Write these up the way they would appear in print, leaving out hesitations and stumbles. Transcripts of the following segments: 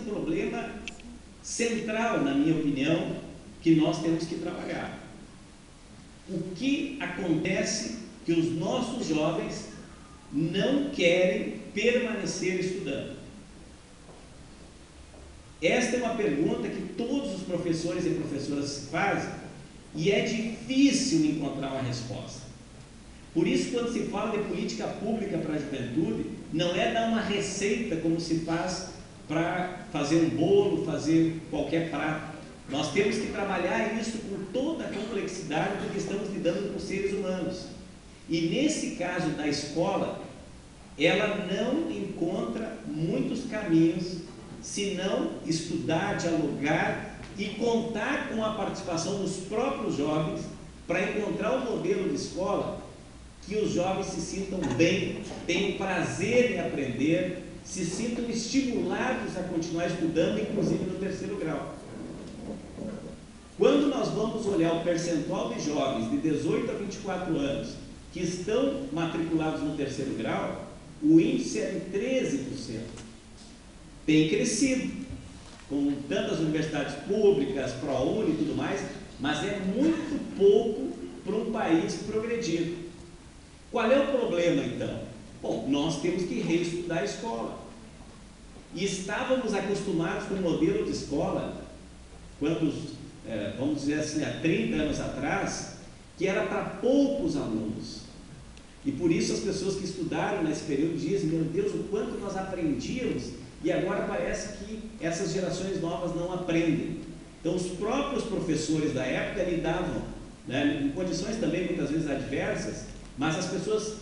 um problema central, na minha opinião, que nós temos que trabalhar. O que acontece que os nossos jovens não querem permanecer estudando? Esta é uma pergunta que todos os professores e professoras fazem e é difícil encontrar uma resposta. Por isso, quando se fala de política pública para a juventude, não é dar uma receita como se faz para fazer um bolo, fazer qualquer prato. Nós temos que trabalhar isso com toda a complexidade porque estamos lidando com seres humanos. E nesse caso da escola, ela não encontra muitos caminhos se não estudar, dialogar e contar com a participação dos próprios jovens para encontrar um modelo de escola que os jovens se sintam bem, tenham prazer em aprender, se sintam estimulados a continuar estudando, inclusive no terceiro grau. Quando nós vamos olhar o percentual de jovens de 18 a 24 anos que estão matriculados no terceiro grau, o índice é de 13%. Tem crescido, com tantas universidades públicas, ProUni e tudo mais, mas é muito pouco para um país progredido. Qual é o problema, então? Bom, nós temos que reestudar a escola. E estávamos acostumados com um modelo de escola, vamos dizer assim, há 30 anos atrás, que era para poucos alunos. E por isso as pessoas que estudaram nesse período dizem, meu Deus, o quanto nós aprendíamos, e agora parece que essas gerações novas não aprendem. Então, os próprios professores da época lidavam, né, em condições também muitas vezes adversas, mas as pessoas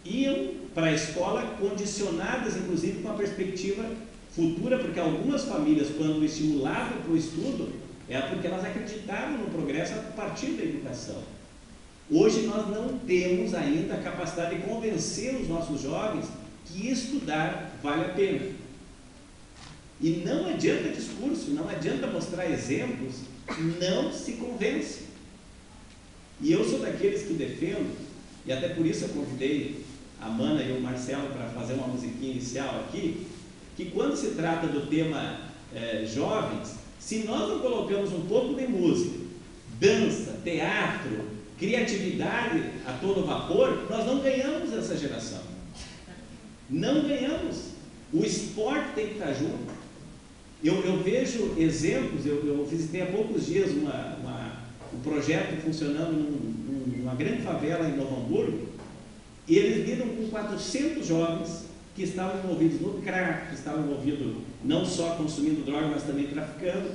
iam para a escola condicionadas, inclusive, com a perspectiva futura, porque algumas famílias, quando estimulavam para o estudo, era porque elas acreditavam no progresso a partir da educação. Hoje nós não temos ainda a capacidade de convencer os nossos jovens que estudar vale a pena. E não adianta discurso, não adianta mostrar exemplos, não se convence. E eu sou daqueles que defendo, e até por isso eu convidei a Mana e o Marcelo para fazer uma musiquinha inicial aqui, que quando se trata do tema jovens, se nós não colocamos um pouco de música, dança, teatro, criatividade a todo vapor, nós não ganhamos essa geração. Não ganhamos. O esporte tem que estar junto. Eu vejo exemplos, eu visitei há poucos dias um projeto funcionando numa grande favela em Novo Hamburgo, e eles lidam com 400 jovens que estavam envolvidos no crack, que estavam envolvidos não só consumindo droga, mas também traficando,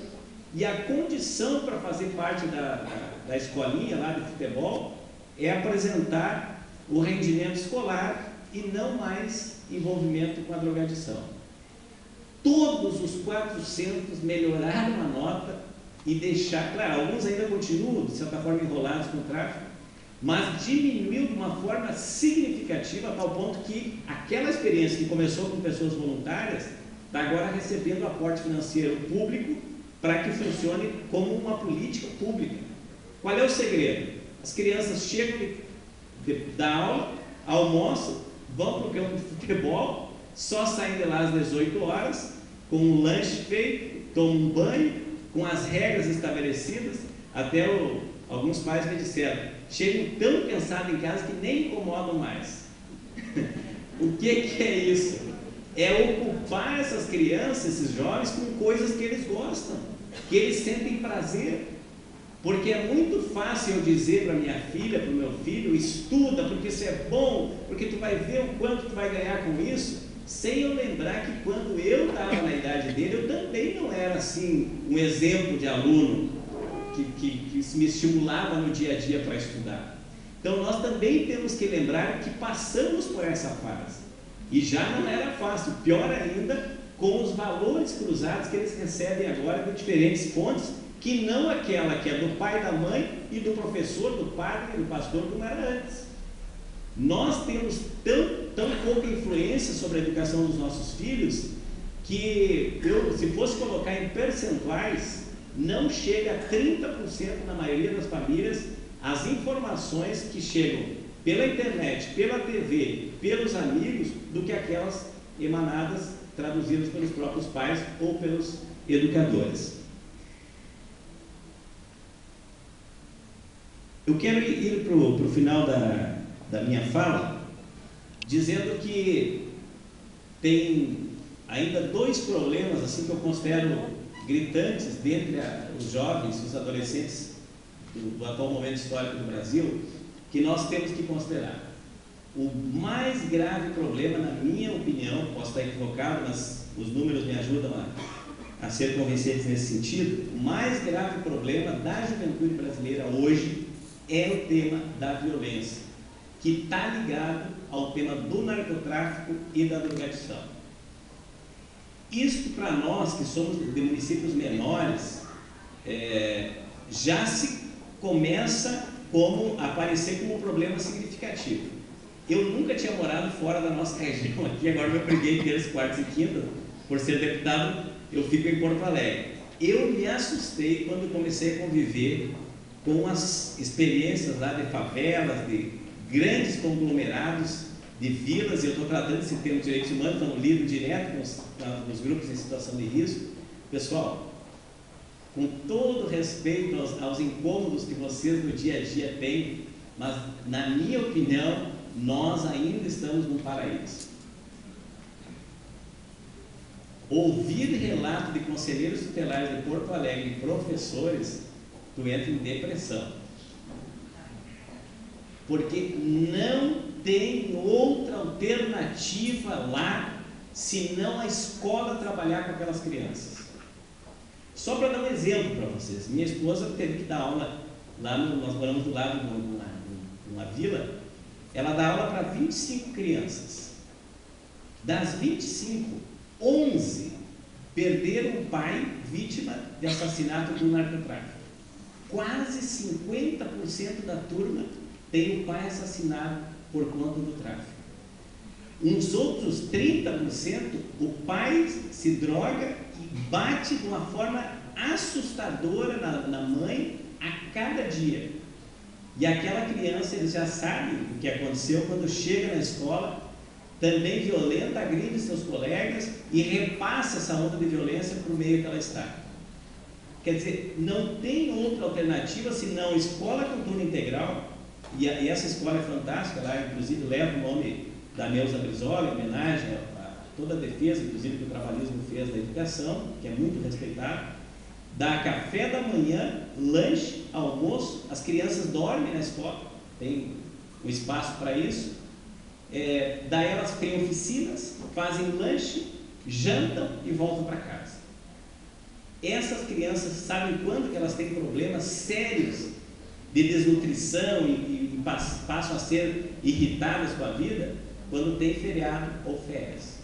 e a condição para fazer parte da escolinha lá de futebol é apresentar o rendimento escolar e não mais envolvimento com a drogadição. Todos os 400 melhoraram a nota e deixaram, claro, alguns ainda continuam, de certa forma, enrolados com o tráfico, mas diminuiu de uma forma significativa a tal ponto que aquela experiência que começou com pessoas voluntárias está agora recebendo aporte financeiro público para que funcione como uma política pública. Qual é o segredo? As crianças chegam da aula, almoçam, vão para o campo de futebol, só saem de lá às 18 horas, com um lanche feito, tomam um banho, com as regras estabelecidas. Até alguns pais me disseram, chegam tão cansados em casa que nem incomodam mais. O que é isso? É ocupar essas crianças, esses jovens, com coisas que eles gostam, que eles sentem prazer. Porque é muito fácil eu dizer para minha filha, para o meu filho, estuda, porque isso é bom, porque tu vai ver o quanto tu vai ganhar com isso, sem eu lembrar que quando eu estava na idade dele, eu também não era assim um exemplo de aluno que me estimulava no dia a dia para estudar. Então nós também temos que lembrar que passamos por essa fase. E já não era fácil, pior ainda, com os valores cruzados que eles recebem agora de diferentes fontes, que não aquela que é do pai, da mãe e do professor, do padre e do pastor, como era antes. Nós temos tão pouca influência sobre a educação dos nossos filhos que, se fosse colocar em percentuais, não chega a 30% na maioria das famílias as informações que chegam pela internet, pela TV, pelos amigos, do que aquelas emanadas, traduzidas pelos próprios pais ou pelos educadores. Eu quero ir para o final da minha fala, dizendo que tem ainda dois problemas assim que eu considero gritantes dentre os jovens, os adolescentes do atual momento histórico do Brasil, que nós temos que considerar. O mais grave problema, na minha opinião, posso estar equivocado, mas os números me ajudam a ser convincentes nesse sentido, o mais grave problema da juventude brasileira hoje é o tema da violência, que está ligado ao tema do narcotráfico e da drogadição. Isto, para nós que somos de municípios menores, já se começa a aparecer como um problema significativo. Eu nunca tinha morado fora da nossa região aqui, agora eu peguei terças, quartas e quintas, por ser deputado, eu fico em Porto Alegre. Eu me assustei quando comecei a conviver com as experiências lá de favelas, de grandes conglomerados, de vilas, e eu estou tratando esse tema de direitos humanos, então lido direto com os grupos em situação de risco. Pessoal, com todo respeito aos incômodos que vocês no dia a dia têm, mas na minha opinião, nós ainda estamos num paraíso. Ouvir relato de conselheiros tutelares de Porto Alegre e professores, tu entra em depressão. Porque não tem outra alternativa lá, senão a escola trabalhar com aquelas crianças. Só para dar um exemplo para vocês, minha esposa teve que dar aula lá, nós moramos do lado de uma vila, ela dá aula para 25 crianças. Das 25, 11 perderam o pai vítima de assassinato por narcotráfico. Quase 50% da turma tem o pai assassinado por conta do tráfico. Uns outros 30%, o pai se droga e bate de uma forma assustadora na mãe a cada dia. E aquela criança, eles já sabem o que aconteceu quando chega na escola, também violenta, agride seus colegas e repassa essa onda de violência para o meio que ela está. Quer dizer, não tem outra alternativa senão escola com turno integral, e essa escola é fantástica, lá inclusive leva o nome da Neuza Brizola, em homenagem a toda a defesa, inclusive que o trabalhismo fez da educação, que é muito respeitado. Dá café da manhã, lanche, almoço, as crianças dormem na escola, tem um espaço para isso. Daí elas têm oficinas, fazem lanche, jantam e voltam para casa. Essas crianças sabem quando que elas têm problemas sérios de desnutrição e passam a ser irritadas com a vida quando tem feriado ou férias.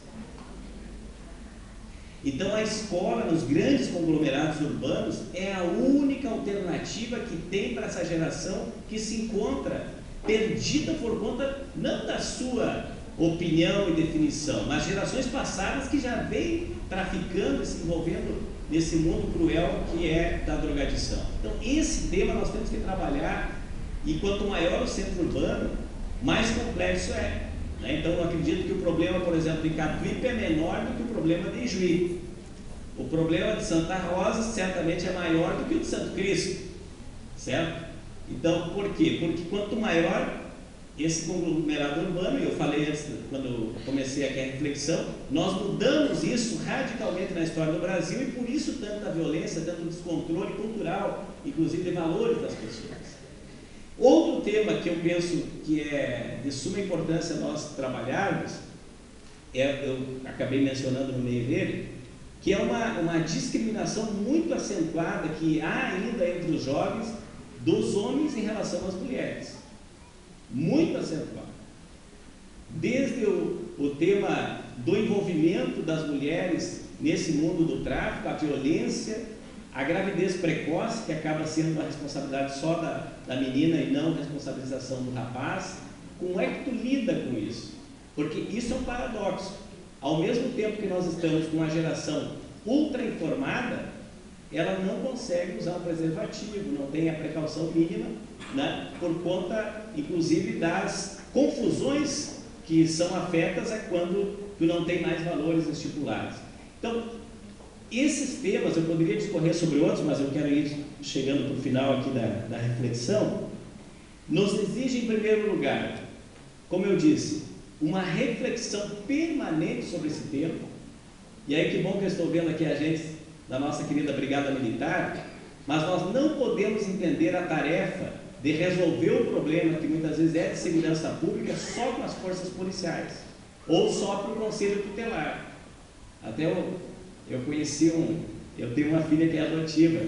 Então a escola nos grandes conglomerados urbanos é a única alternativa que tem para essa geração que se encontra perdida por conta não da sua opinião e definição, mas gerações passadas que já vêm traficando e se envolvendo nesse mundo cruel que é da drogadição. Então esse tema nós temos que trabalhar, e quanto maior o centro urbano, mais complexo é. Então eu acredito que o problema, por exemplo, de Catuípe é menor do que o problema de Ijuí. O problema de Santa Rosa certamente é maior do que o de Santo Cristo, certo? Então, por quê? Porque quanto maior esse conglomerado urbano, e eu falei antes, quando eu comecei aqui a reflexão, nós mudamos isso radicalmente na história do Brasil, e por isso tanta violência, tanto descontrole cultural, inclusive de valores das pessoas. Outro tema que eu penso que é de suma importância nós trabalharmos, eu acabei mencionando no meio dele, que é uma discriminação muito acentuada que há ainda entre os jovens dos homens em relação às mulheres. Muito acentuada. Desde o tema do envolvimento das mulheres nesse mundo do tráfico, a violência, a gravidez precoce, que acaba sendo uma responsabilidade só da menina e não responsabilização do rapaz. Como é que tu lida com isso? Porque isso é um paradoxo. Ao mesmo tempo que nós estamos com uma geração ultra informada, ela não consegue usar um preservativo, não tem a precaução mínima, né, por conta, inclusive, das confusões que são afetas é quando tu não tem mais valores estipulados. Então, esses temas, eu poderia discorrer sobre outros, mas eu quero ir chegando para o final aqui da reflexão, nos exige, em primeiro lugar, como eu disse, uma reflexão permanente sobre esse tema. E aí que bom que eu estou vendo aqui a gente da nossa querida Brigada Militar, mas nós não podemos entender a tarefa de resolver o problema que muitas vezes é de segurança pública só com as forças policiais, ou só para o Conselho Tutelar. Até eu conheci eu tenho uma filha que é adotiva,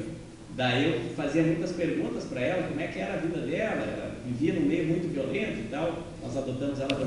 daí eu fazia muitas perguntas para ela, como é que era a vida dela, ela vivia num meio muito violento e tal, nós adotamos ela